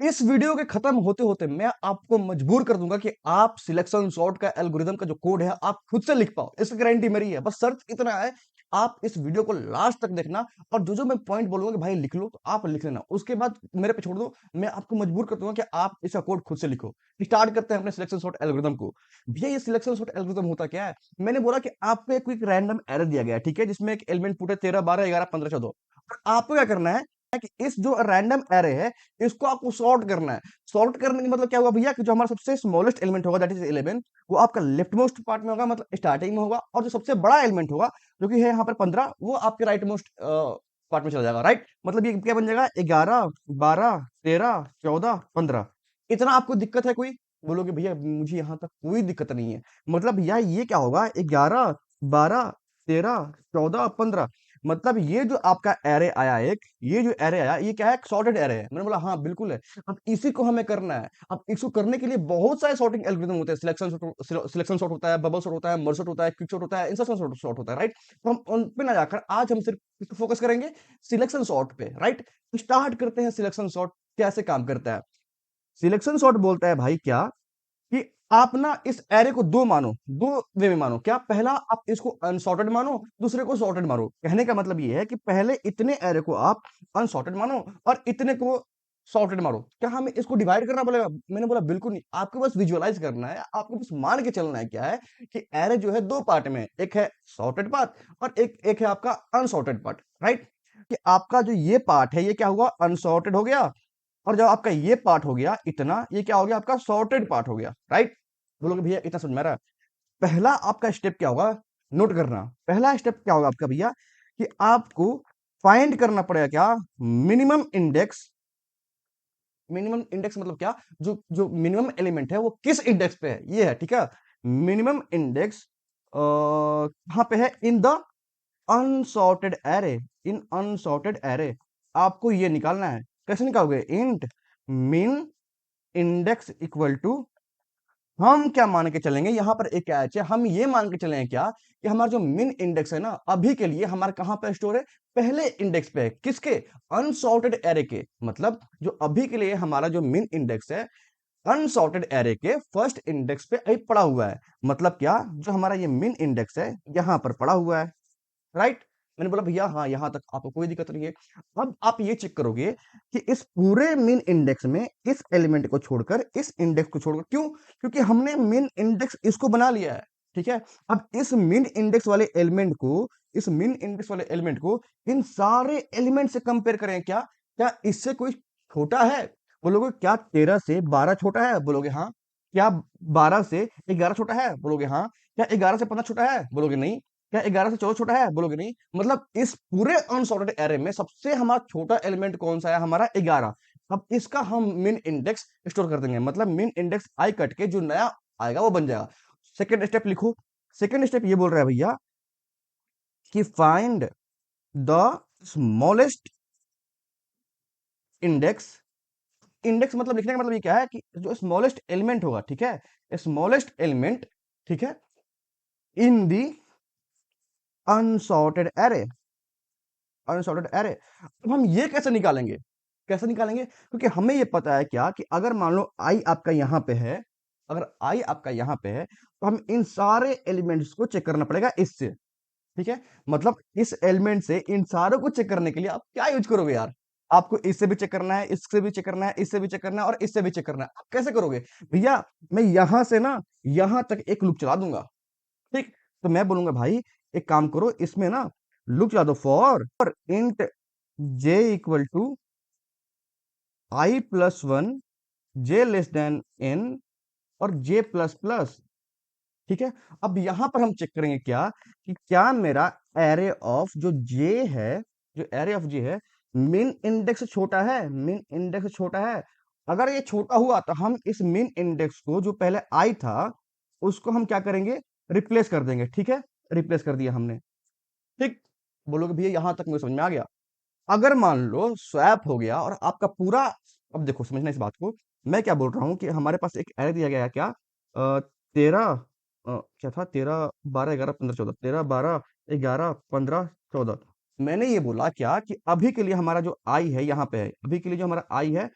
इस वीडियो के खत्म होते होते मैं आपको मजबूर कर दूंगा कि आप सिलेक्शन सॉर्ट का एल्गोरिदम का जो कोड है आप खुद से लिख पाओ। इसकी गारंटी मेरी है। बस शर्त इतना है, आप इस वीडियो को लास्ट तक देखना और जो जो मैं पॉइंट बोलूंगा कि भाई लिख लो तो आप लिख लेना, उसके बाद मेरे पे छोड़ दो। मैं आपको मजबूर कर दूंगा कि आप इसका कोड खुद से लिखो। स्टार्ट करते हैं अपने सिलेक्शन सॉर्ट एल्गोरिदम को। भैया ये सिलेक्शन सॉर्ट एल्गोरिदम होता क्या है? मैंने बोला कि आपको एक रैंडम एरर दिया गया है, ठीक है, जिसमें एक एलिमेंट पुट है 13 12 11 15 14। और आपको क्या करना है कि इस जो रैंडम एरे है इसको आपको सॉर्ट करना है। सॉर्ट करने का मतलब क्या हुआ भैया कि जो हमारा सबसे स्मॉलेस्ट एलिमेंट होगा दैट इज 11, वो आपका लेफ्ट मोस्ट पार्ट में होगा, मतलब स्टार्टिंग में होगा। और जो सबसे बड़ा एलिमेंट होगा जो कि है यहाँ पर 15, वो आपके राइट मोस्ट पार्ट में चला जाएगा। राइट, मतलब ये क्या बन जाएगा 11 12 13 14 15। इतना आपको दिक्कत है कोई? बोलोगे भैया मुझे यहाँ तक कोई दिक्कत नहीं है। मतलब भैया ये क्या होगा 11 12 13 14 15, मतलब ये जो आपका एरे आया एक, ये जो एरे आया ये क्या है? सॉर्टेड एरे है। मैंने बोला हाँ बिल्कुल है। अब इसी को हमें करना है। अब इसको करने के लिए बहुत सारे सॉर्टिंग एल्गोरिदम होते हैं। सिलेक्शन सॉर्ट होता है, बबल सॉर्ट होता है, मर्ज सॉर्ट होता है, क्विक सॉर्ट होता है, इंसर्शन सॉर्ट होता है। राइट, तो हम उन पे ना जाकर आज हम सिर्फ फोकस करेंगे सिलेक्शन सॉर्ट पे। राइट, स्टार्ट करते हैं सिलेक्शन सॉर्ट कैसे काम करता है। सिलेक्शन सॉर्ट बोलता है भाई क्या कि आप ना इस एरे को दो मानो, दो वे में मानो। क्या? पहला आप इसको अनसॉर्टेड मानो, दूसरे को सॉर्टेड मानो। कहने का मतलब ये है कि पहले इतने एरे को आप अनसॉर्टेड मानो और इतने को सॉर्टेड मानो। क्या हमें इसको डिवाइड करना पड़ेगा? मैंने बोला बिल्कुल नहीं, आपको बस विजुअलाइज करना है, आपको बस मान के चलना है। क्या है कि एरे जो है दो पार्ट में है, एक है सॉर्टेड पार्ट और एक है आपका अनसॉर्टेड पार्ट। राइट, कि आपका जो ये पार्ट है ये क्या हुआ? अनसॉर्टेड हो गया। और जब आपका ये पार्ट हो गया इतना, ये क्या हो गया? आपका सॉर्टेड पार्ट हो गया। राइट, बोलोगे भैया इतना समझ में आ रहा है? पहला आपका स्टेप क्या होगा? नोट करना। पहला स्टेप क्या होगा आपका भैया कि आपको फाइंड करना पड़ेगा क्या? Minimum index. मिनिमम इंडेक्स मतलब क्या? जो जो मिनिमम एलिमेंट है वो किस इंडेक्स पे है, ये है। ठीक है, मिनिमम इंडेक्स कहां पे है? In the unsorted array. In unsorted array आपको ये निकालना है। कैसे निकालोगे? इंट मिन इंडेक्स इक्वल टू, हम क्या मान के चलेंगे यहां पर एक कैच है, हम ये मान के चलेंगे क्या कि हमारा जो मिन इंडेक्स है ना अभी के लिए हमारा कहां पर स्टोर है? पहले इंडेक्स पे है। किसके? अनसॉर्टेड एरे के। मतलब जो अभी के लिए हमारा जो मिन इंडेक्स है अनसॉर्टेड एरे के फर्स्ट इंडेक्स पे अभी पड़ा हुआ है। मतलब क्या? जो हमारा ये मिन इंडेक्स है यहां पर पड़ा हुआ है। राइट, मैंने बोला भैया हाँ यहां तक आपको कोई दिक्कत नहीं है। अब आप ये चेक करोगे कि इस पूरे मीन इंडेक्स में इस एलिमेंट को छोड़कर, इस इंडेक्स को छोड़कर, क्यों? क्योंकि हमने मीन इंडेक्स इसको बना लिया है। ठीक है, अब इस मीन इंडेक्स वाले एलिमेंट को, इस मीन इंडेक्स वाले एलिमेंट को इन सारे एलिमेंट से कंपेयर करें। क्या क्या इससे कोई छोटा है? बोलोगे क्या 13 से 12 छोटा है? बोलोगे हाँ। क्या 12 से 11 छोटा है? बोलोगे हाँ। क्या 11 से 15 छोटा है? बोलोगे नहीं। क्या 11 से 14 छोटा है? बोलोगे नहीं। मतलब इस पूरे अनसॉर्टेड एरे में सबसे हमारा छोटा एलिमेंट कौन सा है? हमारा 11। अब इसका हम मिन इंडेक्स स्टोर कर देंगे। मतलब मिन इंडेक्स आई कट के जो नया आएगा वो बन जाएगा। सेकेंड स्टेप लिखो। सेकेंड स्टेप ये बोल रहा है भैया कि find the smallest index. Index मतलब लिखने का मतलब ये क्या है कि जो स्मॉलेस्ट एलिमेंट होगा, ठीक है, स्मॉलेस्ट एलिमेंट, ठीक है, इन दी अनसॉर्टेड एरे। Unsorted array. अब हम ये कैसे निकालेंगे? कैसे निकालेंगे? क्योंकि हमें ये पता है क्या कि अगर मान लो आई आपका यहां पे है, अगर आई आपका यहां पे है तो हम इन सारे एलिमेंट्स को चेक करना पड़ेगा इससे। ठीक है, मतलब इस एलिमेंट से इन सारों को चेक करने के लिए आप क्या यूज करोगे यार? आपको इससे भी चेक करना है, इससे भी चेक करना है, इससे भी चेक करना है और इससे भी चेक करना है। आप कैसे करोगे? भैया मैं यहां से ना यहां तक एक लूप चला दूंगा। ठीक, तो मैं बोलूंगा भाई एक काम करो, इसमें ना लूप चला दो for int j equal to i plus one, j less than n और जे प्लस प्लस। ठीक है, अब यहां पर हम चेक करेंगे क्या कि क्या मेरा एरे ऑफ जो जे है, जो एरे ऑफ जे है, मिन इंडेक्स से छोटा है? मिन इंडेक्स से छोटा है। अगर ये छोटा हुआ तो हम इस मिन इंडेक्स को जो पहले आई था उसको हम क्या करेंगे? रिप्लेस कर देंगे। ठीक है, रिप्लेस कर दिया हमने। ठीक, बोलोगे भैया यहां तक मुझे समझ में आ गया। अगर मान लो स्वैप हो गया और आपका पूरा, अब देखो समझना इस बात को, मैं क्या बोल रहा हूँ कि हमारे पास एक एरे दिया गया है क्या? 13, क्या था, 13 12 11 15 14, 13 12 11 15 14। मैंने ये बोला क्या कि अभी के लिए हमारा जो आई है यहाँ पे है, अभी के लिए जो हमारा आई है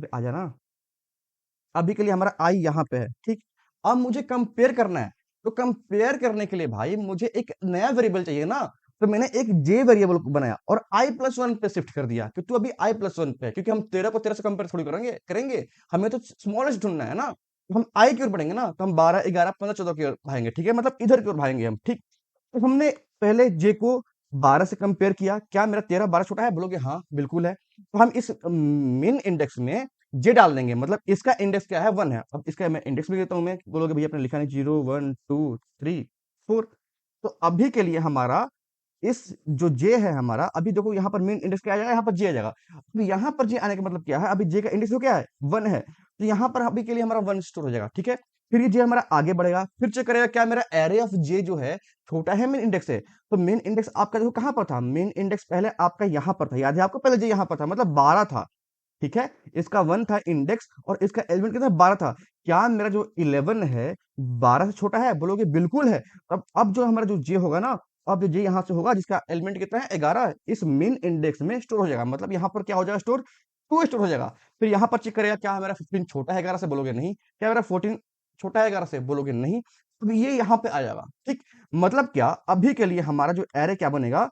आ जाना। अभी के लिए हमारा आई यहाँ पे है, ठीक। अब मुझे कंपेयर करना है, तो कंपेयर करने के लिए भाई मुझे एक नया वेरिएबल चाहिए ना। तो मैंने एक जे वेरिएबल बनाया और i+1 पे शिफ्ट कर दिया कि तू अभी i+1 पे है, क्योंकि हम 13 को 13 से कंपेयर थोड़ी करेंगे करेंगे हमें तो स्मॉलेस्ट ढूंढना है ना। तो हम आई की ओर बढ़ेंगे ना, तो हम 12 11 15 14 की ओर भागेंगे, ठीक है, मतलब इधर की ओर भागेंगे हम, ठीक। तो हमने पहले जे को 12 से कंपेयर किया, क्या मेरा 13 12 छोटा है, बोलोगे हाँ बिल्कुल है। तो हम इस मेन इंडेक्स में जे डाल देंगे, मतलब इसका इंडेक्स क्या है, 1 है। अब इसका मैं इंडेक्स भी देता हूं, मैं बोलोगे भैया आपने लिखा नहीं, 0 1 2 3 4। तो अभी के लिए हमारा इस जो जे है हमारा, अभी देखो यहाँ पर मेन इंडेक्स क्या आ जाएगा, यहाँ पर जे आ जाएगा। अभी यहाँ पर जे आने का मतलब क्या है, अभी जे का इंडेक्स तो क्या है, 1 है, तो यहाँ पर अभी के लिए हमारा 1 स्टोर हो जाएगा, ठीक है। फिर ये जे हमारा आगे बढ़ेगा, फिर चेक करेगा क्या मेरा एरे ऑफ जे जो है छोटा है मेन इंडेक्स है। तो मेन इंडेक्स आपका देखो कहाँ पर था, मेन इंडेक्स पहले आपका यहाँ पर था, याद है आपको, पहले जे यहाँ पर था, मतलब 12 था, ठीक है। इसका 1 था इंडेक्स और इसका एलिमेंट कितना 12 था। क्या मेरा जो 11 है 12 से छोटा है, बोलोगे बिल्कुल है। अब जो हमारा जो जे होगा ना, अब जो जे यहाँ से होगा जिसका एलिमेंट कितना है 11, इस मेन इंडेक्स में स्टोर हो जाएगा, मतलब यहाँ पर क्या हो जाएगा स्टोर, 2 स्टोर हो जाएगा। फिर यहाँ पर चेक करेगा क्या हमारा 15 छोटा है 11 से, बोलोगे नहीं। क्या मेरा 14 छोटा है 11 से, बोलोगे नहीं। तो ये यहाँ पे आ जाएगा, ठीक। मतलब क्या, अभी के लिए हमारा जो एरे क्या बनेगा,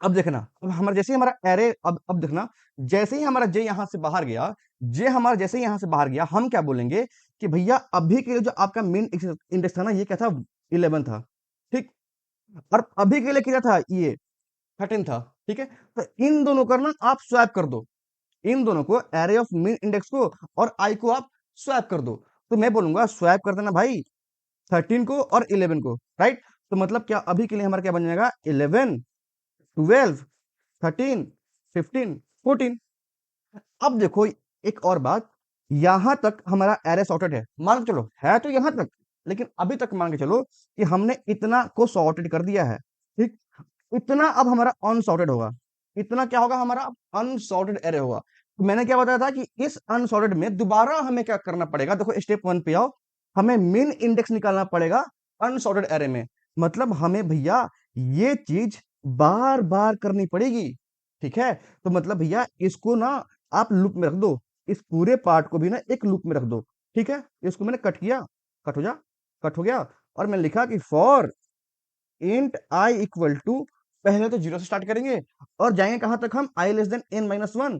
अब देखना, अब हमारा जैसे ही हमारा एरे, अब देखना, जैसे ही हमारा जे यहां से बाहर गया, जे हमारा जैसे ही यहां से बाहर गया, हम क्या बोलेंगे कि भैया अभी के लिए जो आपका मेन इंडेक्स था ना, ये क्या था, 11 था, ठीक। और अभी के लिए क्या था, ये 13 था, ठीक है। तो इन दोनों का ना आप स्वैप कर दो, इन दोनों को, एरे ऑफ मेन इंडेक्स को और आई को आप स्वैप कर दो। तो मैं बोलूंगा स्वैप कर देना भाई 13 को और 11 को, राइट। तो मतलब क्या, अभी के लिए हमारा क्या बन जाएगा, 11 12 13 15 14। अब देखो एक और बात, यहां तक हमारा एरे सॉर्टेड है, मान के चलो है तो यहां तक, लेकिन अभी तक मान के चलो कि हमने इतना को सॉर्टेड कर दिया है, ठीक। इतना अब हमारा अनसॉर्टेड होगा, इतना क्या होगा हमारा अनसॉर्टेड एरे होगा। तो मैंने क्या बताया था कि इस अनसॉर्टेड में दोबारा हमें क्या करना पड़ेगा, देखो स्टेप 1 पे आओ, हमें मेन इंडेक्स निकालना पड़ेगा अनसॉर्टेड एरे में। मतलब हमें भैया ये चीज बार बार करनी पड़ेगी, ठीक है। तो मतलब भैया इसको ना आप लूप में रख दो, इस पूरे पार्ट को भी ना एक लूप में रख दो, ठीक है। इसको मैंने कट किया, कट हो जा, कट हो गया। और मैं लिखा कि for int i equal to, पहले तो 0 से स्टार्ट करेंगे और जाएंगे कहां तक, हम i less than n minus one,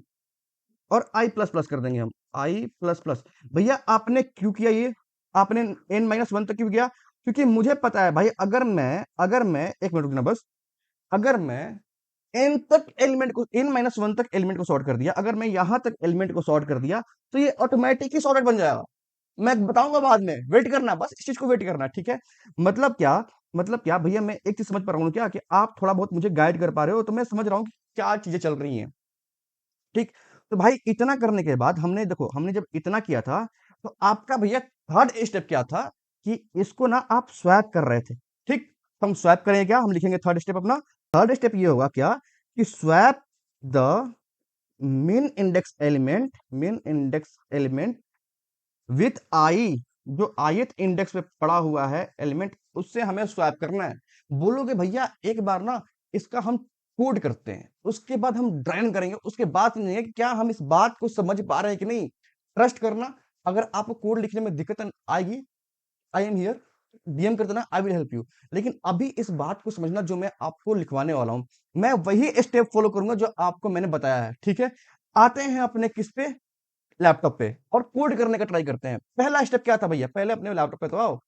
और आई प्लस प्लस कर देंगे हम, आई प्लस प्लस। भैया आपने क्यों किया ये, आपने n-1 तक क्यों किया, क्योंकि मुझे पता है भाई, अगर मैं एक मिनट रुकना बस, अगर मैं n तक एलिमेंट को, n-1 तक एलिमेंट को सॉर्ट कर दिया, अगर मैं यहां तक एलिमेंट को सॉर्ट कर दिया, तो ये ऑटोमेटिक ही सॉर्टेड बन जाएगा। मैं बताऊंगा बाद में, वेट करना, बस इस चीज को वेट करना, ठीक है। मतलब क्या, मतलब क्या भैया, मैं एक चीज समझ पा रहा हूँ क्या, कि आप थोड़ा बहुत मुझे गाइड कर पा रहे हो, तो मैं समझ रहा हूँ कि क्या चीजें चल रही हैं, ठीक। तो भाई इतना करने के बाद हमने, देखो हमने जब इतना किया था, तो आपका भैया थर्ड स्टेप क्या था, कि इसको ना आप स्वैप कर रहे थे, ठीक। तो हम स्वैप करेंगे क्या, हम लिखेंगे थर्ड स्टेप अपना, थर्ड स्टेप ये होगा क्या, कि swap the main index element with I, जो ith इंडेक्स पे पड़ा हुआ है एलिमेंट, उससे हमें स्वैप करना है। बोलोगे भैया एक बार ना इसका हम कोड करते हैं, उसके बाद हम ड्राइन करेंगे, उसके बाद समझेंगे कि क्या हम इस बात को समझ पा रहे हैं कि नहीं। ट्रस्ट करना, अगर आपको कोड लिखने में दिक्कत आएगी, आई एम हियर, डीएम कर देना, आई विल हेल्प यू। लेकिन अभी इस बात को समझना जो मैं आपको लिखवाने वाला हूं, मैं वही स्टेप फॉलो करूंगा जो आपको मैंने बताया है, ठीक है। आते हैं अपने किस पे, लैपटॉप पे, और कोड करने का ट्राई करते हैं। पहला स्टेप क्या था भैया, पहले अपने लैपटॉप पे तो आओ,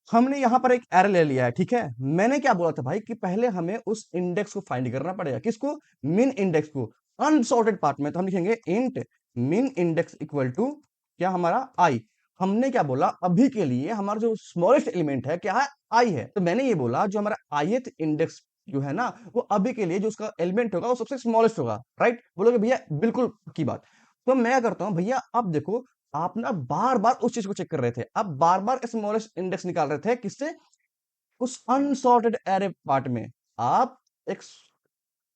हमने यहां पर एक एरे ले लिया है, ठीक है। मैंने क्या बोला था भाई, कि पहले हमें उस इंडेक्स को फाइंड करना पड़ेगा, किसको, मिन इंडेक्स को, अनसॉर्टेड पार्ट में। तो हम लिखेंगे इंट मिन इंडेक्स इक्वल टू क्या, हमारा आई। हमने क्या बोला, अभी के लिए हमारा जो स्मॉलेस्ट एलिमेंट है क्या है, आई है। तो मैंने ये बोला जो हमारा ith इंडेक्स जो है ना, वो अभी के लिए जो उसका एलिमेंट होगा वो सबसे स्मॉलेस्ट होगा, राइट। बोलोगे भैया बिल्कुल की बात। तो मैं क्या करता हूं भैया, अब देखो, आप ना बार बार उस चीज को चेक कर रहे थे, आप बार बार स्मॉलेस्ट इंडेक्स निकाल रहे थे, किससे, उस अनसॉर्टेड एरे पार्ट में। आप एक,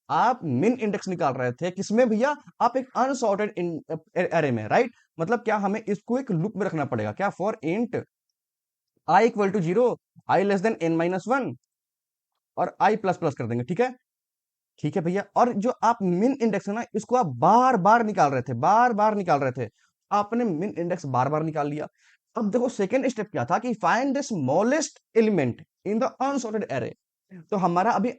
आप मिन इंडेक्स निकाल रहे थे किसमें भैया, आप एक अनसॉर्टेड एरे में, राइट। मतलब क्या, हमें इसको एक लूप में रखना पड़ेगा, क्या, for int i equal to 0, i less than n-1, और आई प्लस प्लस कर देंगे, ठीक है। ठीक है भैया। और जो आप मिन इंडेक्स है ना, इसको आप बार बार निकाल रहे थे, बार बार निकाल रहे थे, आपने मिन इंडेक्स बार बार निकाल लिया। अब देखो सेकेंड स्टेप क्या था कि find the smallest element in the unsorted array. तो हमारा अभी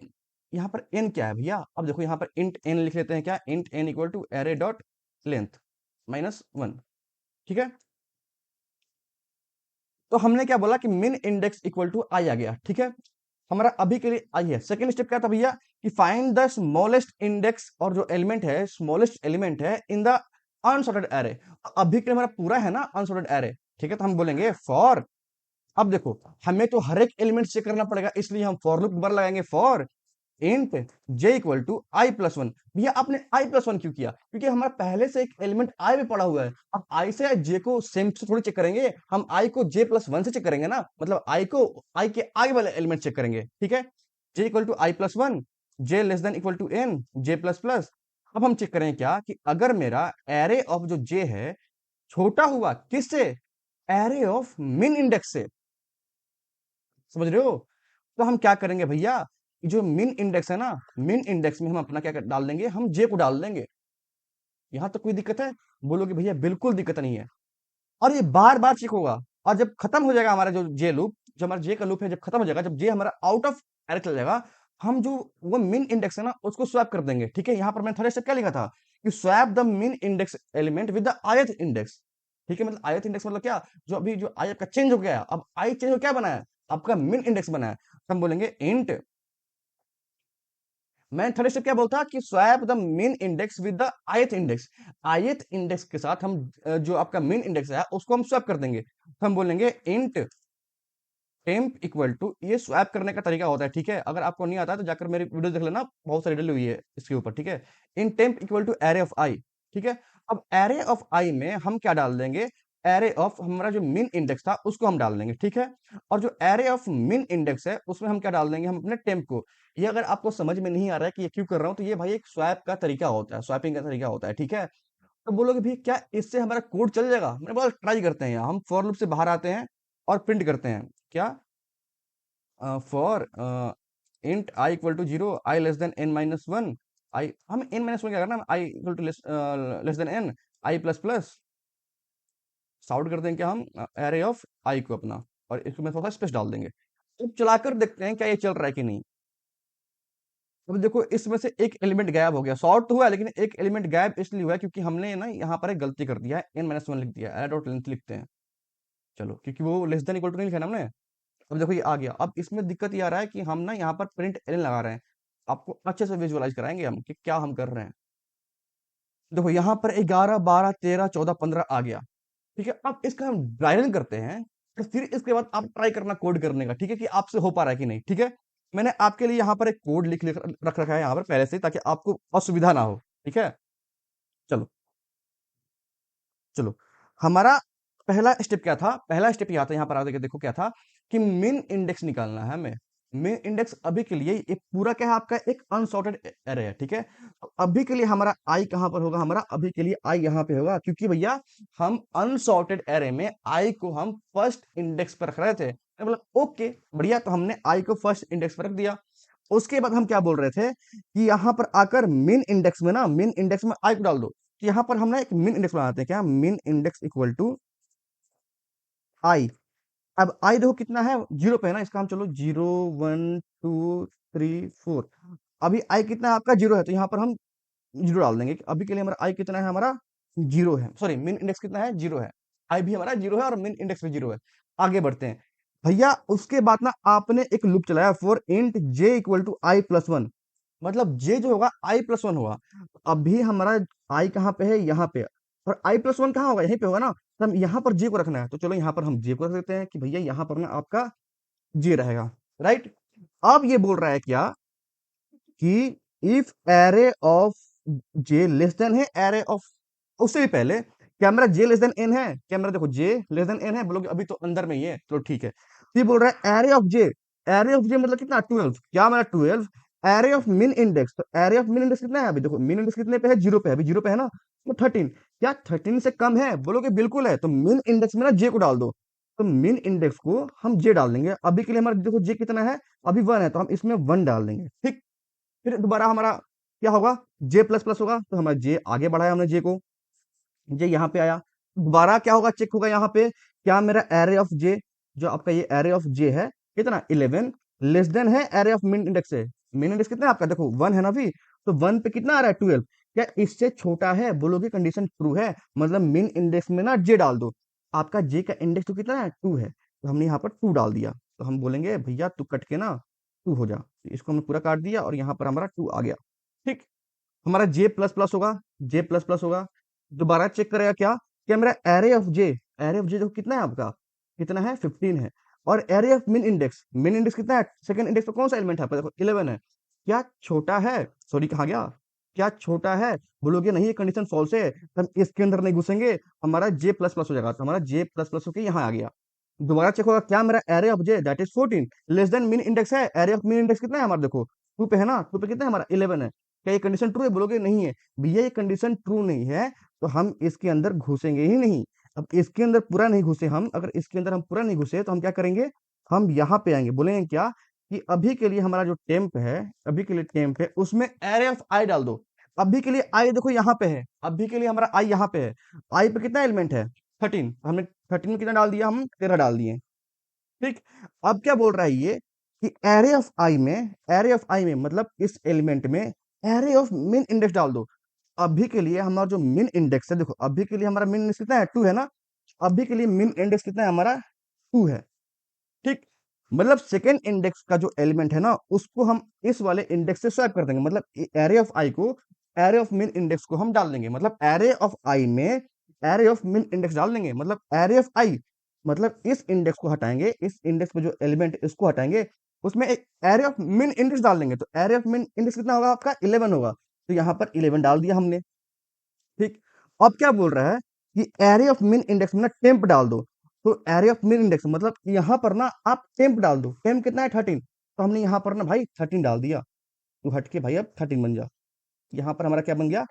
यहाँ पर n क्या है भैया, अब देखो यहाँ पर इंट n लिख लेते हैं, क्या int n equal to array dot length -1। ठीक है, तो हमने क्या बोला कि min index equal to i आ गया। ठीक है, हमारा अभी के लिए आई है। सेकंड स्टेप क्या था भैया कि फाइंड द स्मॉलेस्ट इंडेक्स, और जो एलिमेंट है स्मॉलेस्ट एलिमेंट है इन द अनसॉर्टेड एरे। अभी के लिए हमारा पूरा है ना अनसॉर्टेड एरे। ठीक है, तो हम बोलेंगे फॉर, अब देखो हमें तो हर एक एलिमेंट चेक करना पड़ेगा, इसलिए हम फॉर लूप दोबारा लगाएंगे, for int j equal to i plus one. भैया आपने आई प्लस वन क्यों किया, क्योंकि हमारा पहले से एक एलिमेंट आई में पड़ा हुआ है। अब आई से j को सेम से थोड़ी चेक करेंगे, हम आई को j प्लस वन से चेक करेंगे ना, मतलब आई को आई के आगे वाले एलिमेंट चेक करेंगे। ठीक है, j equal to i plus one, j less than equal to n, j plus plus. अब हम चेक करेंगे क्या कि अगर मेरा एरे ऑफ जो j है छोटा हुआ किससे, एरे ऑफ मिन इंडेक्स से, समझ रहे हो। तो हम क्या करेंगे भैया, जो मिन इंडेक्स है ना, मिन इंडेक्स में हम अपना क्या डाल देंगे, हम जे को डाल देंगे। यहां तक कोई दिक्कत है, बोलोगे भैया बिल्कुल दिक्कत नहीं है। और ये बार बार चेक होगा, और जब खत्म हो जाएगा हमारा जो जे लूप, जो हमारा जे का लूप है जब खत्म हो जाएगा, जब जे हमारा आउट ऑफ एरे चल जाएगा, हम जो वो मिन इंडेक्स है ना उसको स्वैप कर देंगे। ठीक है, यहाँ पर मैंने थर्ड स्टेप क्या लिखा था कि स्वैप द मिन index element with the ith index. ठीक है, मतलब ith इंडेक्स मतलब क्या, जो अभी जो आई का चेंज हो गया है, अब आई चेंज हो क्या बना है, आपका मिन इंडेक्स बना है। तो हम बोलेंगे इंट, मैं थर्ड स्टेप क्या बोलता कि स्वैप द मिन index with the ith index. ith index के साथ हम जो आपका मिन इंडेक्स है उसको हम स्वैप कर देंगे। तो हम बोलेंगे इंट टेम्प इक्वल टू, ये स्वैप करने का तरीका होता है। ठीक है, अगर आपको नहीं आता है तो जाकर मेरी वीडियो देख लेना, बहुत सारी डली हुई है इसके ऊपर। ठीक है, int temp equal to array of i. ठीक है, अब एरे ऑफ आई में हम क्या डाल देंगे, एरे ऑफ हमारा जो मिन इंडेक्स था उसको हम डाल देंगे। ठीक है, और जो एरे ऑफ मिन इंडेक्स है उसमें हम क्या डाल देंगे, हम अपने टेम्प को। ये अगर आपको समझ में नहीं आ रहा है कि ये क्यों कर रहा हूं, तो ये भाई एक स्वैप का तरीका होता है, स्वैपिंग का तरीका होता है। ठीक है, तो बोलोगे भी क्या इससे हमारा कोड चल जाएगा, मैंने बोला ट्राई करते हैं। हम फॉर लूप से बाहर आते हैं और प्रिंट करते हैं क्या, for int i equal to zero, i less than n minus one, i हम एन माइनस वन क्या करना, i equal to less than n, i plus plus, साउट कर देंगे क्या हम एरे ऑफ आई को अपना, और इसको में थोड़ा सा स्पेस डाल देंगे। अब चलाकर देखते हैं क्या ये चल रहा है कि नहीं। अब देखो इसमें से एक एलिमेंट गायब हो गया, सॉर्ट तो हुआ है, लेकिन एक एलिमेंट गायब इसलिए हुआ है क्योंकि हमने ना यहाँ पर एक गलती कर दिया है, एन माइनस वन लिख दिया, एरे डॉट लेंथ लिखते हैं। चलो, क्योंकि वो लेस देन इक्वल टू नहीं लिखा ना हमने। अब देखो ये आ गया। अब इसमें दिक्कत ये आ रहा है कि हम ना यहाँ पर प्रिंट एलन लगा रहे हैं, आपको अच्छे से विजुअलाइज कराएंगे हम कि क्या हम कर रहे हैं। देखो यहाँ पर 11 12 13 14 15 आ गया। ठीक है, अब इसका हम ड्राई रन करते हैं, तो फिर इसके बाद आप ट्राई करना कोड करने का। ठीक है, कि आपसे हो पा रहा है कि नहीं। ठीक है, मैंने आपके लिए यहाँ पर एक कोड लिख रख रखा है यहाँ पर पहले से, ताकि आपको असुविधा ना हो। ठीक है, चलो चलो, हमारा पहला स्टेप क्या था, पहला स्टेप यह था, यहाँ पर आ देखो देखो क्या था कि मिन इंडेक्स निकालना है हमें। मिन इंडेक्स अभी के लिए ये पूरा क्या है, आपका एक अनसॉर्टेड एरे है। ठीक है, तो अभी के लिए हमारा आई कहां पर होगा, हमारा अभी के लिए आई यहाँ पे होगा, क्योंकि भैया हम अनसॉर्टेड एरे में आई को हम फर्स्ट इंडेक्स पर रख रहे थे। मतलब ओके बढ़िया, तो हमने आई को फर्स्ट इंडेक्स पर रख दिया। उसके बाद हम क्या बोल रहे थे कि यहाँ पर आकर मिन इंडेक्स में ना, मिन इंडेक्स में आई को डाल दो। तो यहाँ पर हम ना एक मिन इंडेक्स बनाते हैं, क्या मिन इंडेक्स इक्वल टू आई। अब आई देखो कितना है, जीरो पे है ना, इसका हम चलो 0 1 2 3 4, अभी आई कितना है आपका, जीरो है, तो यहाँ पर हम जीरो डाल देंगे। अभी के लिए हमारा आई कितना है, हमारा जीरो है, सॉरी मिन इंडेक्स कितना है, जीरो है। आई भी हमारा जीरो है और मिन इंडेक्स भी जीरो है। आगे बढ़ते हैं भैया। उसके बाद ना आपने एक लूप चलाया for int j equal to i plus one, मतलब जे जो होगा आई प्लस वन होगा। अभी हमारा आई कहाँ पे है, यहाँ पे, और आई प्लस वन कहाँ होगा, यहीं पे होगा ना। तो हम यहाँ पर जे को रखना है, तो चलो यहाँ पर हम जे को रख देते हैं कि भैया यहाँ पर ना आपका जे रहेगा। राइट, अब ये बोल रहा है क्या कि if array of J less then है एरे ऑफ, उससे भी पहले क्या मेरा जे लेस देन एन है, क्या मेरा देखो जे लेस देन एन है, बोलोगे अभी तो अंदर में ही है, चलो ठीक है। तो ये बोल रहा है array of j, array of j मतलब कितना 12, क्या मेरा 12, एरे ऑफ मिन इंडेक्स, तो एरे ऑफ मिन इंडेक्स कितना है, अभी देखो मिन इंडेक्स कितने पे है, जीरो पे है, अभी जीरो पे है ना, तो 13, क्या 13 से कम है, बोलोगे बिल्कुल है, तो मिन इंडेक्स में ना जे को डाल दो। तो मिन इंडेक्स को हम जे डाल देंगे। अभी के लिए हमारा देखो जे कितना है, अभी 1 है, तो हम इसमें 1 डाल देंगे। ठीक, फिर दोबारा हमारा क्या होगा, जे प्लस प्लस होगा, तो हमारा जे आगे बढ़ाया हमने, जे को, जे यहाँ पे आया, दोबारा क्या होगा, चेक होगा यहाँ पे, क्या मेरा एरे ऑफ जे, जो आपका ये एरे ऑफ जे है कितना 11, लेस देन है एरे ऑफ मिन इंडेक्स है, मिन इंडेक्स कितना है आपका, देखो 1 है ना अभी, तो 1 पे कितना आ रहा है 12, क्या इससे छोटा है, बोलोगे कंडीशन ट्रू है, मतलब मिन इंडेक्स में ना जे डाल दो, आपका जे का इंडेक्स तो कितना है 2 है, तो हमने यहाँ पर 2 डाल दिया, तो हम बोलेंगे भैया तू कट के ना 2 हो जा, तो इसको हमने पूरा काट दिया और यहाँ पर हमारा 2 आ गया। ठीक, हमारा जे प्लस प्लस होगा, जे प्लस प्लस होगा, दोबारा चेक करेगा क्या, क्या मेरा array of j, array of j जो कितना है आपका, कितना है 15 है, और array of min index, min index कितना है, सेकंड इंडेक्स में कौन सा एलिमेंट है आपका, देखो 11 है, क्या छोटा है, सॉरी कहा गया, क्या छोटा है, बोलोगे नहीं ये कंडीशन फॉल्स है, तो हम इसके अंदर नहीं घुसेंगे, हमारा जे प्लस प्लस हो जाएगा, तो हमारा जे प्लस प्लस होकर यहाँ आ गया। दोबारा चेक होगा क्या मेरा array of J that is 14 less than मिन इंडेक्स है, एरे ऑफ मिन इंडेक्स कितना है हमारा, देखो 2 पे है ना, 2 पे कितना है हमारा 11 है, क्या ये कंडीशन ट्रू है, बोलोगे नहीं है, भैया ये कंडीशन ट्रू नहीं है, तो हम इसके अंदर घुसेंगे ही नहीं। अब इसके अंदर पूरा नहीं घुसे हम, अगर इसके अंदर हम पूरा नहीं घुसे तो हम क्या करेंगे, हम यहाँ पे आएंगे, बोलेंगे क्या कि अभी के लिए हमारा जो टेम्प है, अभी के लिए टेम्प है उसमें एरे ऑफ आई डाल दो, अभी के लिए आई देखो यहाँ पे है, अभी के लिए हमारा आई यहाँ पे है, आई पे कितना एलिमेंट है 13, हमने 13 में कितना डाल दिया, हम 13 डाल दिए। ठीक, अब क्या बोल रहा है ये कि एरे ऑफ आई में, एरे ऑफ आई में मतलब इस एलिमेंट में एरे ऑफ मिन इंडेक्स डाल दो, अभी के लिए हमारा जो मिन इंडेक्स है, देखो अभी के लिए हमारा मिन इंडेक्स कितना है 2 है ना, अभी के लिए मिन इंडेक्स कितना है हमारा 2 है। ठीक, मतलब सेकेंड इंडेक्स का जो एलिमेंट है ना उसको हम इस वाले इंडेक्स से स्वैप कर देंगे, मतलब एरे ऑफ आई को एरे ऑफ मिन इंडेक्स को हम डाल देंगे, मतलब एरे ऑफ आई में एरे ऑफ मिन इंडेक्स डाल देंगे, मतलब एरे ऑफ आई, मतलब इस इंडेक्स को हटाएंगे, इस इंडेक्स में जो एलिमेंट इसको हटाएंगे, उसमें एक एरे ऑफ मिन इंडेक्स डाल देंगे, तो एरे ऑफ मिन इंडेक्स कितना होगा आपका 11 होगा, तो यहाँ पर 11 डाल दिया हमने। ठीक, अब क्या बोल रहा है कि एरे ऑफ मिन इंडेक्स में ना टेम्प डाल दो, तो एरे ऑफ मिन इंडेक्स मतलब यहाँ पर ना आप टेम्प डाल दो, टेम्प कितना है 13, तो हमने यहाँ पर ना भाई 13 डाल दिया, तो हट के भाई अब 13 बन जा, यहाँ पर हमारा क्या बन गया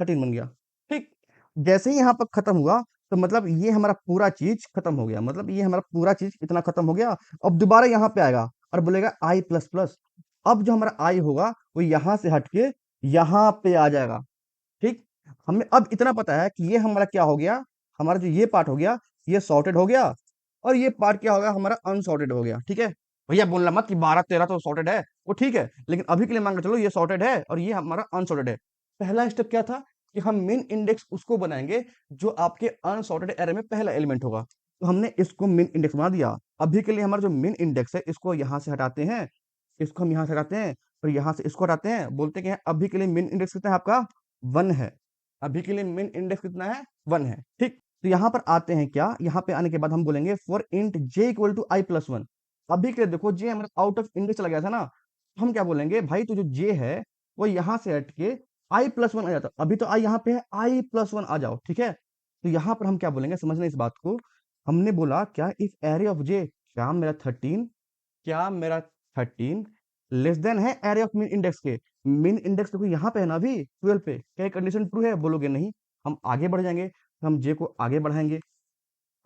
13 बन गया। ठीक, जैसे ही यहाँ पर खत्म हुआ तो मतलब ये हमारा पूरा चीज खत्म हो गया, मतलब ये हमारा पूरा चीज इतना खत्म हो गया, अब दोबारा यहाँ पे आएगा और बोलेगा आई प्लस प्लस, अब जो हमारा आई होगा वो यहाँ से हट के यहाँ पे आ जाएगा। ठीक, हमें अब इतना पता है कि ये हमारा क्या हो गया, हमारा जो ये पार्ट हो गया ये सॉर्टेड हो गया, और ये पार्ट क्या होगा हमारा अनसॉर्टेड हो गया। ठीक है, भैया बोलना मत कि 12 13 तो सॉर्टेड है, वो ठीक है, लेकिन अभी के लिए मान के चलो ये सॉर्टेड है और ये हमारा अनसॉर्टेड है। पहला स्टेप क्या था कि हम मेन इंडेक्स उसको बनाएंगे जो आपके अनसॉर्टेड एरे में पहला एलिमेंट होगा, तो हमने इसको मेन इंडेक्स बना दिया। अभी के लिए हमारा जो मेन इंडेक्स है इसको यहाँ से हटाते हैं, इसको हम यहाँ से हटाते हैं, फिर यहाँ से इसको हटाते हैं, बोलते हैं कि अभी के लिए मेन इंडेक्स कितना है आपका 1 है, अभी के लिए मेन इंडेक्स कितना है 1 है। ठीक, तो यहाँ पर आते हैं, क्या यहाँ पे आने के बाद हम बोलेंगे for int j equal to i plus 1, अभी के लिए देखो जे हमारा आउट ऑफ इंडेक्स चला गया था ना, तो हम क्या बोलेंगे भाई तो जो जे है वो यहाँ से हट के आई प्लस 1 आ जाता, अभी तो आई यहाँ पे है, आई प्लस 1 आ जाओ। ठीक है, तो यहाँ पर हम क्या बोलेंगे, समझना इस बात को, हमने बोला क्या इफ एरे ऑफ जे, क्या मेरा 13, क्या मेरा 13 लेस देन है एरे ऑफ मिन इंडेक्स के, मिन इंडेक्स देखो यहाँ पे है ना अभी 12 पे, क्या कंडीशन ट्रू है, बोलोगे नहीं, हम आगे बढ़ जाएंगे, तो हम जे को आगे बढ़ाएंगे,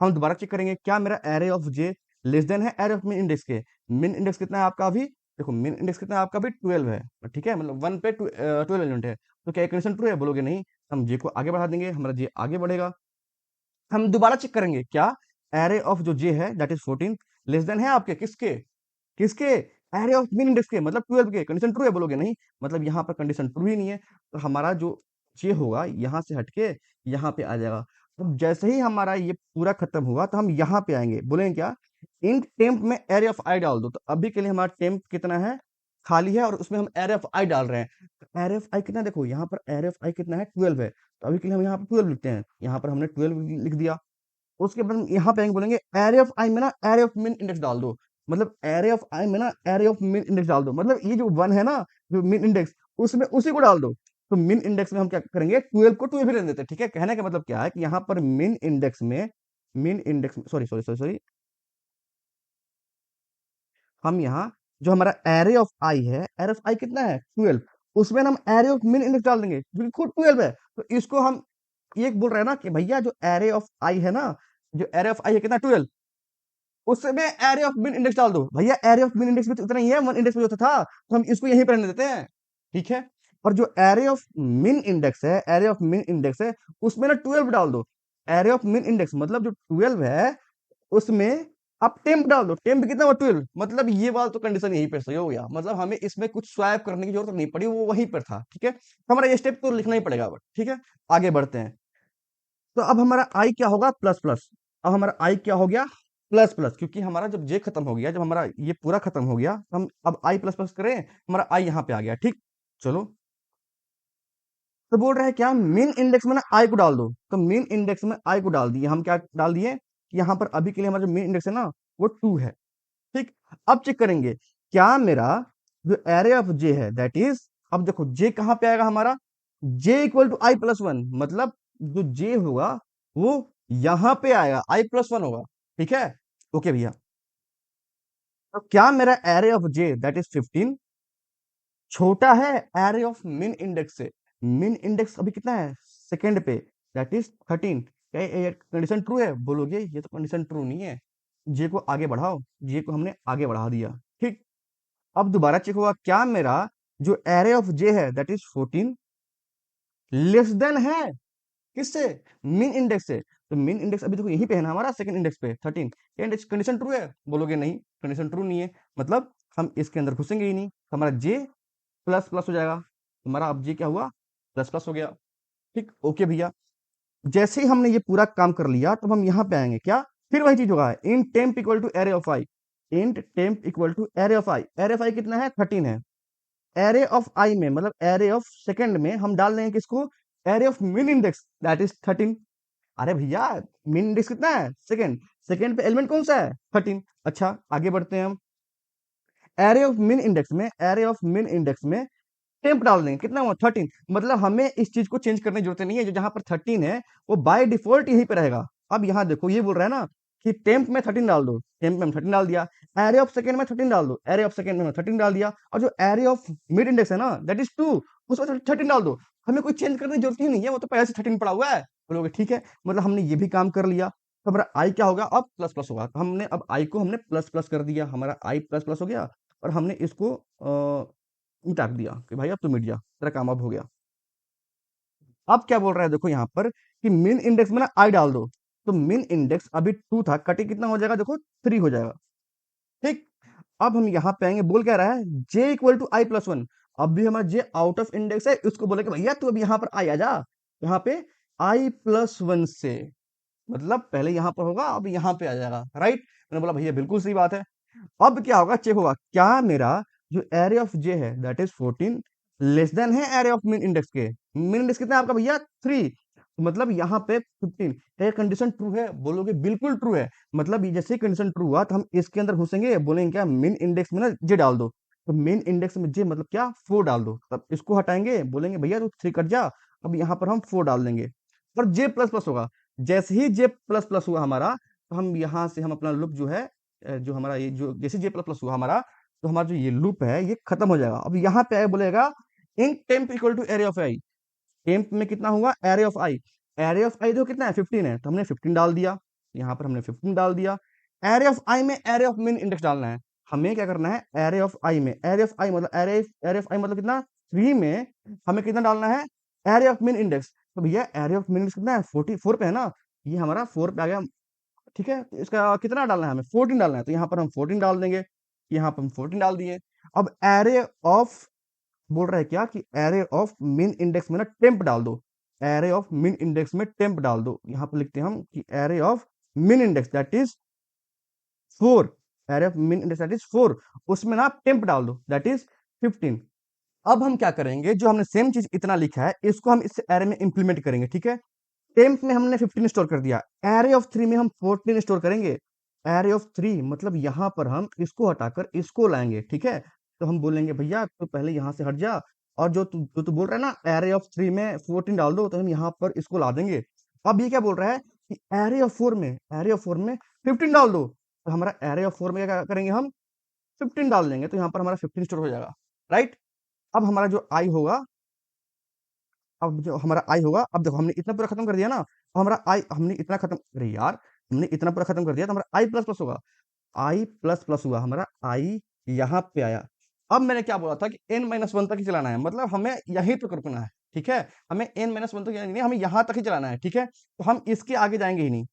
हम दोबारा चेक करेंगे क्या मेरा array of J less then है एरे ऑफ मिन इंडेक्स के, मिन इंडेक्स कितना है आपका अभी, देखो मिन इंडेक्स कितना है आपका अभी 12 है, ठीक है, मतलब 1 पे 12 एलिमेंट है, तो क्या कंडीशन ट्रू है, बोलोगे नहीं, हम जे को आगे बढ़ा देंगे, हमारा जे आगे बढ़ेगा। हम दोबारा चेक करेंगे क्या एरे ऑफ जो जे है दैट इज 14 लेस देन है आपके किसके, किसके, एरे ऑफ मिन इंडेक्स के, मतलब 12 के, कंडीशन ट्रू है, बोलोगे नहीं, मतलब यहाँ पर कंडीशन ट्रू ही नहीं है, तो हमारा जो जे होगा यहाँ से हटके यहाँ पे आ जाएगा। तो जैसे ही हमारा ये पूरा खत्म हुआ तो हम यहाँ पे आएंगे, बोलेंगे क्या इन टेम्प में एरे ऑफ आई डाल दो, तो अभी के लिए हमारा टेम्प कितना है खाली है और उसमें हम एरे ऑफ आई डाल रहे हैं, तो एरे ऑफ आई कितना, देखो यहाँ पर एरे ऑफ आई कितना है 12 है, तो अभी के लिए हम यहाँ पर 12 लिखते हैं, यहाँ पर हमने 12 लिख दिया। उसके बाद हम यहाँ पे आएंगे, बोलेंगे एरे ऑफ आई में ना एरे ऑफ मिन इंडेक्स डाल दो, मतलब एरे ऑफ आई में ना एरे ऑफ मिन इंडेक्स डाल दो, मतलब ये जो 1 है ना जो मिन इंडेक्स उसमें उसी को डाल दो, तो मिन इंडेक्स में हम क्या करेंगे 12 को 12 ही रहने देते हैं। ठीक है, कहने का मतलब क्या है कि यहाँ पर मिन index sorry sorry sorry sorry, हम यहाँ जो हमारा एरे ऑफ आई है, एरे ऑफ आई कितना है 12, उसमें हम एरे ऑफ मिन इंडेक्स डाल देंगे जो कि खुद 12 है, तो इसको हम ये बोल रहे हैं ना कि भैया जो एरे ऑफ आई है ना, जो एरे ऑफ आई है कितना 12, उसमें एरे ऑफ मिन इंडेक्स डाल दो, भैया एरे ऑफ मिन इंडेक्स भी तो इतना ही है 1 इंडेक्स में जो था, तो हम इसको यहीं पर रहने देते हैं। ठीक है, और जो एरे ऑफ मिन इंडेक्स है, एरे ऑफ मिन इंडेक्स है, उसमें ना 12 डाल दो। एरे ऑफ मिन इंडेक्स मतलब जो 12 है उसमें आप टेम्प डाल दो। टेम्प कितना हुआ? 12। मतलब ये वाला तो कंडीशन यहीं पे सही हो गया, मतलब हमें इसमें कुछ स्वैप करने की जरूरत नहीं पड़ी, वो वहीं पर था। ठीक है, तो हमारा ये स्टेप तो लिखना ही पड़ेगा। बट ठीक है, आगे बढ़ते हैं। तो अब हमारा आई क्या होगा? Plus plus. अब हमारा आई क्या हो गया? प्लस प्लस, क्योंकि हमारा जब जे खत्म हो गया, जब हमारा ये पूरा खत्म हो गया, तो हम अब आई प्लस प्लस करें, हमारा आई यहाँ पे आ गया। ठीक, चलो। तो बोल रहे हैं क्या? मीन इंडेक्स में ना आई को डाल दो। तो मीन इंडेक्स में आई को डाल दिए। हम क्या डाल दिए कि यहाँ पर अभी के लिए हमारा जो मीन इंडेक्स है ना वो 2 है। ठीक, अब चेक करेंगे क्या मेरा जो एरे ऑफ जे है दैट इज, अब देखो जे कहां पे आएगा हमारा? J equal to i plus one, मतलब जो जे होगा वो यहां पे आएगा, आई प्लस वन होगा। ठीक है, ओके भैया। तो क्या मेरा array of J that is 15 छोटा है एरे ऑफ मिन इंडेक्स से? मिन इंडेक्स अभी कितना है? सेकंड पे, दैट इज 13। क्या ये कंडीशन ट्रू है? बोलोगे ये तो कंडीशन ट्रू नहीं है, जे को आगे बढ़ाओ। जे को हमने आगे बढ़ा दिया। ठीक, अब दोबारा चेक होगा क्या मेरा जो एरे ऑफ जे है दैट इज 14 लेस देन है किससे? मिन इंडेक्स से। तो मिन इंडेक्स अभी देखो यहीं पे है ना हमारा, सेकंड इंडेक्स पे 13। क्या इंडेक्स कंडीशन ट्रू है? बोलोगे नहीं, कंडीशन ट्रू नहीं है। मतलब हम इसके अंदर घुसेंगे ही नहीं, तो हमारा जे प्लस प्लस हो जाएगा। हमारा अब जे क्या हुआ? प्लस प्लस हो गया। ठीक, ओके भैया। जैसे ही हमने ये पूरा काम कर लिया तो हम यहाँ पे आएंगे क्या? फिर वही चीज होगा, int temp equal to array of i. Int temp equal to array of i. Array of i कितना है? 13 है। एरे ऑफ आई में मतलब एरे ऑफ सेकंड में हम डाल देंगे किसको? Array of min index that is 13। अरे भैया, मिन इंडेक्स कितना है? सेकंड। सेकंड पे एलिमेंट कौन सा है? 13। अच्छा, आगे बढ़ते हैं हम। एरे ऑफ मिन इंडेक्स में, एरे ऑफ मिन इंडेक्स में टेम्प डाल देंगे। कितना हुआ? 13। मतलब हमें इस चीज को चेंज करने की जरूरत नहीं है, जो जहां पर 13 है वो बाय डिफॉल्ट यहीं पे रहेगा। अब यहाँ देखो ये बोल रहा है ना कि टेम्प में 13 डाल दो। टेम्प में हम 13 डाल दिया। एरे ऑफ सेकंड में 13 डाल दो। एरे ऑफ सेकंड में हम 13 डाल दिया। और जो एरे ऑफ मिड इंडेक्स है ना दैट इज 2, उसमें 13 डाल दो। हमें कोई चेंज करने की जरूरत ही नहीं है, वो तो पहले से 13 पड़ा हुआ है। बोलोगे ठीक है, मतलब हमने ये भी काम कर लिया। तो हमारा आई क्या होगा? अब प्लस प्लस होगा। तो हमने अब आई को हमने प्लस प्लस कर दिया, हमारा आई प्लस प्लस हो गया। और हमने इसको मिटा दिया कि भाई अब तू मिट जा, तेरा काम अब हो गया। अब क्या बोल रहा है देखो यहाँ पर कि मिन इंडेक्स में ना आई डाल दो। तो मिन इंडेक्स अभी 2 था, कटे कितना हो जाएगा? देखो 3 हो जाएगा। ठीक, अब हम यहाँ पे आएंगे। बोल क्या रहा है? J equal to i plus one. अब भी हमारा जे आउट ऑफ इंडेक्स है, उसको बोले कि भैया तू अब यहाँ पर आई आ जा, यहाँ पे आई प्लस वन से। मतलब पहले यहाँ पर होगा, अब यहाँ पे आ जाएगा। राइट, मैंने बोला भैया बिल्कुल सही बात है। अब क्या होगा? चेक होगा क्या मेरा जो एरे ऑफ जे है दैट इज 14 लेस देन है एरे ऑफ मिन इंडेक्स के। मिन इंडेक्स कितना है आपका भैया? 3। मतलब यहाँ पे 15। क्या कंडीशन ट्रू है? बोलोगे बिल्कुल ट्रू है। मतलब ये जैसे कंडीशन ट्रू हुआ तो हम इसके अंदर घुसेंगे, बोलेंगे क्या? मिन इंडेक्स में ना जे डाल दो। तो मिन इंडेक्स में जे मतलब क्या? 4 डाल दो। तब इसको हटाएंगे, बोलेंगे भैया तो 3 कट जा। अब यहाँ पर हम 4 डाल देंगे और जे प्लस प्लस होगा। जैसे ही जे प्लस प्लस हुआ हमारा, तो हम यहाँ से हम अपना लूप जो है, जो हमारा ये जो जैसे जे प्लस प्लस हुआ हमारा, तो हमारा जो ये लूप है ये खत्म हो जाएगा। अब यहाँ पे आए बोलेगा int temp equal to array of i. Temp में कितना हुआ? Array of i. Array of i देखो कितना है? 15 है, तो हमने 15 डाल दिया। यहाँ पर हमने 15 डाल दिया। एरे ऑफ आई में एरे ऑफ मिन इंडेक्स डालना है। हमें क्या करना है? एरे ऑफ आई में, एरे ऑफ आई मतलब एरे ऑफ आई मतलब कितना? 3 में हमें कितना डालना है? Array of min index. तो भैया एरे ऑफ मिन इंडेक्स कितना है? 44 पे है ना, ये हमारा 4 पे आ गया। ठीक है, तो इसका कितना डालना है? हमें 14 डालना है। तो यहाँ पर हम 14 डाल देंगे। यहाँ पर हम 14 डाल दिए। अब एरे ऑफ, बोल रहा है क्या कि एरे ऑफ मिन इंडेक्स में ना टेम्प डाल दो। एरे ऑफ मिन इंडेक्स में टेम्प डाल दो। यहाँ पर लिखते हैं हम कि array of min index that is 4। Array of min index that is 4, उसमें ना आप टेम्प डाल दो दैट इज 15। अब हम क्या करेंगे? जो हमने सेम चीज इतना लिखा है इसको हम इस एरे में इंप्लीमेंट करेंगे। ठीक है, टेम्प में हमने 15 स्टोर कर दिया, एरे ऑफ 3 में हम 14 स्टोर करेंगे। एरे ऑफ 3 मतलब यहाँ पर हम इसको हटाकर इसको लाएंगे। ठीक है, तो हम बोलेंगे भैया तो पहले यहाँ से हट जा, और जो तू बोल रहा है ना एरे ऑफ 3 में 14 डाल दो, तो हम यहाँ पर इसको ला देंगे। अब ये क्या बोल रहा है कि एरे ऑफ 4 में, एरे ऑफ 4 में 15 डाल दो। तो हमारा एरे ऑफ 4 में क्या करेंगे? हम 15 डाल देंगे, तो यहाँ पर हमारा 15 स्टोर हो जाएगा। राइट, अब हमारा जो आई होगा, अब जो हमारा आई होगा, अब देखो हमने इतना पूरा खत्म कर दिया ना, अब हमारा आई हमने इतना खत्म, अरे यार हमने इतना पूरा खत्म कर दिया तो हमारा आई प्लस प्लस होगा। आई प्लस प्लस हुआ हमारा, आई यहाँ पे आया। अब मैंने क्या बोला था कि n-1 तक ही चलाना है, मतलब हमें यहीं तक रुकना है, ठीक है? हमें n-1 तक नहीं, हमें यहाँ तक ही चलाना है, ठीक है? तो हम इसके आगे जाएँगे ही नहीं।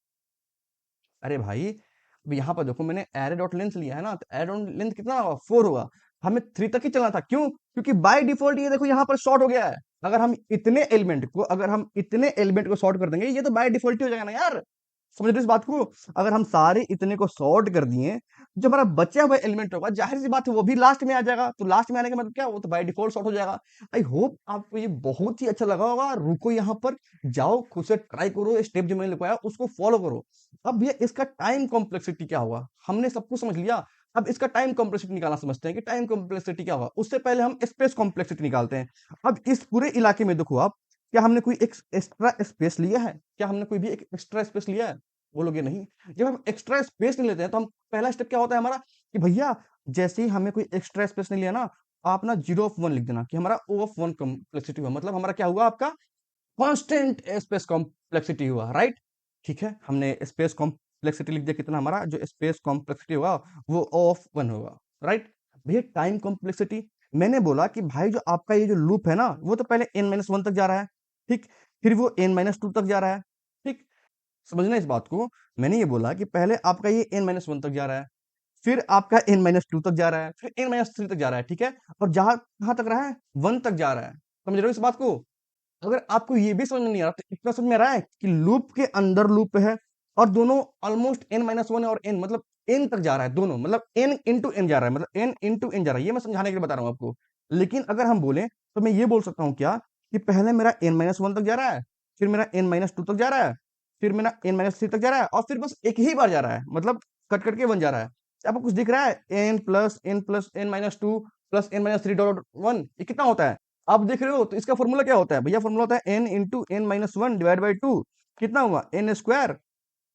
अरे भाई, अब यहाँ पर देखो मैंने array डॉट लेंथ लिया है ना, तो array डॉट लेंथ कितना होगा? 4 होगा। हमें 3 तक ही चलना था, क्यों? क्योंकि बाय डिफ़ॉल्ट ये देखो यहाँ पर शॉर्ट हो गया है। अगर हम इतने एलिमेंट को सॉर्ट कर देंगे, ये तो बाय डिफ़ॉल्ट ही हो जाएगा ना यार। समझ रहे हो इस बात को? अगर हम सारे इतने को सॉर्ट कर दिए, जो हमारा बचा हुआ एलिमेंट होगा, ज़ाहिर-सी बात है वो भी लास्ट में आ जाएगा। तो लास्ट में आने का मतलब क्या? वो तो बाय डिफ़ॉल्ट सॉर्ट हो जाएगा। आई होप आपको ये बहुत ही अच्छा लगा होगा। रुको यहाँ पर, जाओ खुद से ट्राई करो, स्टेप जो मैंने लिखवाया उसको फॉलो करो। अब भैया इसका टाइम कॉम्प्लेक्सिटी क्या होगा? हमने सब कुछ समझ लिया। अब इसका टाइम कॉम्प्लेक्सिटी निकालना समझते हैं कि टाइम कॉम्प्लेक्सिटी क्या होगा। उससे पहले हम स्पेस कॉम्प्लेक्सिटी निकालते हैं। अब इस पूरे इलाके में देखो आप, क्या हमने कोई एक एक्स्ट्रा स्पेस लिया है? क्या हमने कोई भी एक एक्स्ट्रा स्पेस लिया है? बोलोगे नहीं। जब हम एक्स्ट्रा स्पेस नहीं लेते हैं, तो हम पहला स्टेप क्या होता है हमारा कि भैया जैसे ही हमें कोई एक्स्ट्रा स्पेस नहीं लिया ना, आप ना 0 ऑफ 1 लिख देना कि हमारा O ऑफ 1 कॉम्प्लेक्सिटी हुआ। मतलब हमारा क्या हुआ आपका कांस्टेंट स्पेस कॉम्प्लेक्सिटी हुआ, राइट? ठीक है, हमने स्पेस कॉम्प्लेक्सिटी लिख दिया। कितना हमारा जो स्पेस कॉम्प्लेक्सिटी होगा वो O ऑफ 1 होगा, राइट? भैया टाइम कॉम्प्लेक्सिटी, मैंने बोला कि भाई जो आपका ये जो लूप है ना, वो तो पहले n-1 तक जा रहा है, ठीक? फिर वो n-2 तक जा रहा है, ठीक? समझना इस बात को। मैंने ये बोला कि पहले आपका ये n-1 तक जा रहा है, फिर आपका n-2 तक जा रहा है, फिर n-3 तक जा रहा है, ठीक है? और जहाँ कहाँ तक रहा है? 1 तक जा रहा है। समझ रहे हो इस बात को? अगर आपको ये भी समझ में नहीं आ रहा, तो इतना समझ में आ रहा है कि लूप के अंदर लूप है और दोनों ऑलमोस्ट n-1 है और n मतलब n तक जा रहा है दोनों, मतलब n इंटू n जा रहा है, मतलब n इंटू n जा रहा है। ये मैं समझाने के लिए बता रहा हूँ आपको। लेकिन अगर हम बोले तो मैं ये बोल सकता हूँ क्या कि पहले मेरा n-1 तक जा रहा है, फिर मेरा n-2 तक जा रहा है, फिर मेरा n-3 तक जा रहा है और फिर बस एक ही बार जा रहा है, मतलब कट कट के 1 जा रहा है। आपको कुछ दिख रहा है? n plus n-2 plus n-3 dot 1, ये कितना होता है? आप देख रहे हो? तो इसका फॉर्मूला क्या होता है भैया? फॉर्मूला होता है n into n-1 divide by 2। कितना हुआ? n स्क्वायर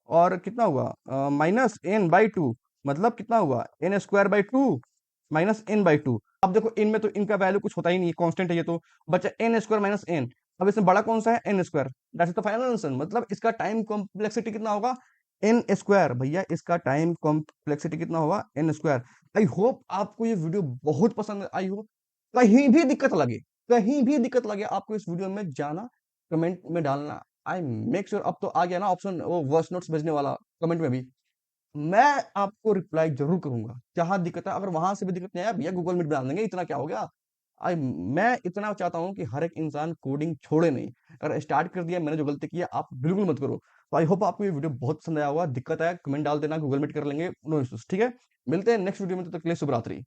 और कितना हुआ माइनस n बाई 2, मतलब कितना हुआ? n square by 2 minus n by 2। अब देखो इन में तो इनका वैल्यू कुछ होता ही नहीं है, कांस्टेंट है ये, तो बचा n स्क्वायर माइनस n। अब इसमें बड़ा कौन सा है? n square. That's is the final answer. मतलब इसका टाइम कॉम्प्लेक्सिटी कितना होगा? n square. भैया इसका टाइम कॉम्प्लेक्सिटी कितना होगा? n square. आई होप आपको ये वीडियो बहुत पसंद आई हो। कहीं भी दिक्कत लगे आपको इस वीडियो में जाना, कमेंट में डालना। आई मेक श्योर, अब तो आ गया ना ऑप्शन वो वॉइस नोट्स भेजने वाला कमेंट में भी, मैं आपको रिप्लाई जरूर करूंगा। जहां दिक्कत है, अगर वहां से भी दिक्कत नहीं आया भैया गूगल मीट डाल देंगे, इतना क्या हो गया। आई मैं इतना चाहता हूं कि हर एक इंसान कोडिंग छोड़े नहीं। अगर स्टार्ट कर दिया मैंने जो गलती की है, आप बिल्कुल मत करो। तो आई होप आपको ये वीडियो बहुत पसंद आया होगा। दिक्कत आया कमेंट डाल देना, गूगल मीट कर लेंगे, नो इश्यूज, ठीक है? मिलते हैं नेक्स्ट वीडियो में, तब तक के लिए शुभ रात्रि।